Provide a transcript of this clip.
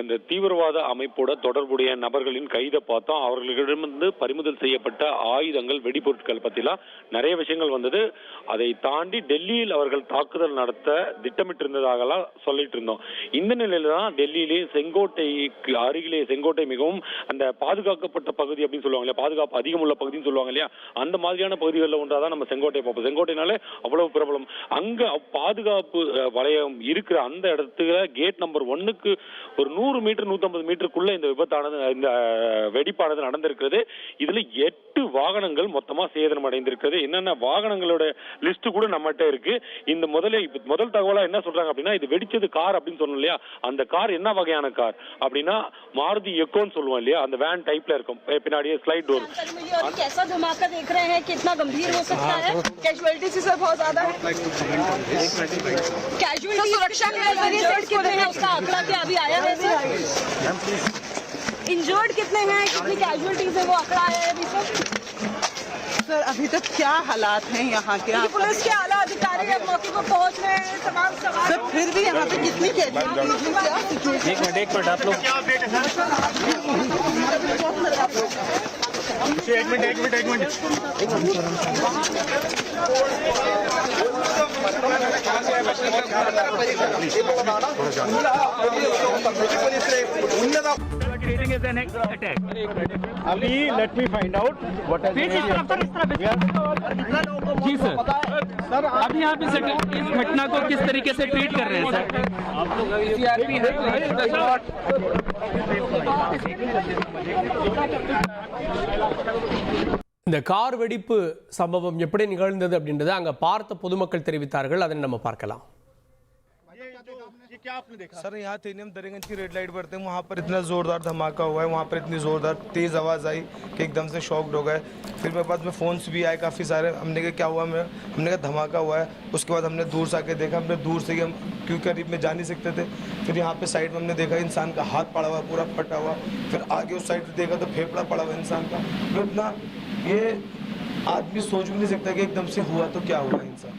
அந்த தீவிரவாத அமைப்போட தொடர்புடைய நபர்களின் கைதை பார்த்தோம். அவர்களிடமிருந்து பறிமுதல் செய்யப்பட்ட ஆயுதங்கள், வெடிபொருட்கள் பத்திலாம் நிறைய விஷயங்கள் வந்தது. அதை தாண்டி டெல்லியில் அவர்கள் தாக்குதல் நடத்த திட்டமிட்டிருந்ததாகலாம் சொல்லிட்டு இருந்தோம். இந்த நிலையில தான் டெல்லியிலே செங்கோட்டைக்கு அருகிலே, செங்கோட்டை மிகவும் அந்த பாதுகாக்கப்பட்ட பகுதி அப்படின்னு சொல்லுவாங்க இல்லையா, பாதுகாப்பு அதிகம் உள்ள பகுதின்னு சொல்லுவாங்க இல்லையா, அந்த மாதிரியான பகுதிகளில் ஒன்றாதான் நம்ம செங்கோட்டை பார்ப்போம். செங்கோட்டைனாலே அவ்வளவு பிரபலம். அங்க பாதுகாப்பு வளையம் இருக்கிற அந்த இடத்துல கேட் நம்பர் 1க்கு ஒரு 100 மீட்டர் 150 மீட்டருக்குள்ள இந்த விபத்தானது, இந்த வெடிப்பானது நடந்திருக்கிறது. இதுல 8 வாகனங்கள் மொத்தமா சேதனம் அடைந்திருக்கிறது. என்னென்ன வாகனங்களோட லிஸ்ட் கூட நம்மகிட்ட இருக்கு. இந்த முதல் தகவலா என்ன சொல்றாங்க அப்படின்னா, இது வெடிச்சது கார் அப்படின்னு சொன்னோம் இல்லையா, அந்த கார் என்ன வகையான கார் அப்படின்னா மாருதி எக்கோன்னு சொல்லுவோம் இல்லையா, அந்த வேன் டைப்ல இருக்கும், பின்னாடியே ஸ்லைட் டோர். कैसा धमाका देख रहे हैं, कितना गंभीर हो सकता है, कैजुअलिटी से बहुत ज्यादा है, कैजुअलिटी सुरक्षा के नजरिए से कितने हैं उसका आंकड़ा क्या अभी आया है सर? इंजर्ड कितने हैं, कितनी कैजुअलिटीज है वो आंकड़ा आया है अभी सर? अभी तक क्या हालात हैं यहाँ के? पुलिस के आला अधिकारी अब मौके पर पहुंच रहे हैं, तमाम सवाल। सर फिर भी यहाँ पे कितनी कैजुअलिटीज हैं, क्या सिचुएशन? एक मिनट आप लोग क्या अपडेट है सर? एक मिनट अभी let me find out what is जी सर। अभी आप इस घटना को किस तरीके से ट्रीट कर रहे हैं सर? இந்த கார் வெடிப்பு சம்பவம் எப்படி நிகழ்ந்தது அப்படின்றத அங்க பார்த்த பொதுமக்கள் தெரிவித்தார்கள். அதை நம்ம பார்க்கலாம். क्या आपने देखा? सर यहाँ थे हम दरियागंज की रेड लाइट पर थे, वहाँ पर इतना ज़ोरदार धमाका हुआ है, वहाँ पर इतनी ज़ोरदार तेज़ आवाज़ आई कि एकदम से शॉक्ड हो गए। फिर मेरे पास में फ़ोन्स भी आए काफ़ी सारे। हमने कहा क्या हुआ, हमने कहा धमाका हुआ है। उसके बाद हमने दूर से आके देखा, हमने दूर से ही हम क्योंकि करीब में जा नहीं सकते थे। फिर यहाँ पे साइड में हमने देखा इंसान का हाथ पड़ा हुआ, पूरा फटा हुआ। फिर आगे उस साइड देखा तो फेफड़ा पड़ा हुआ इंसान का। तो इतना ये आदमी सोच भी नहीं सकता कि एकदम से हुआ तो क्या हुआ इंसान।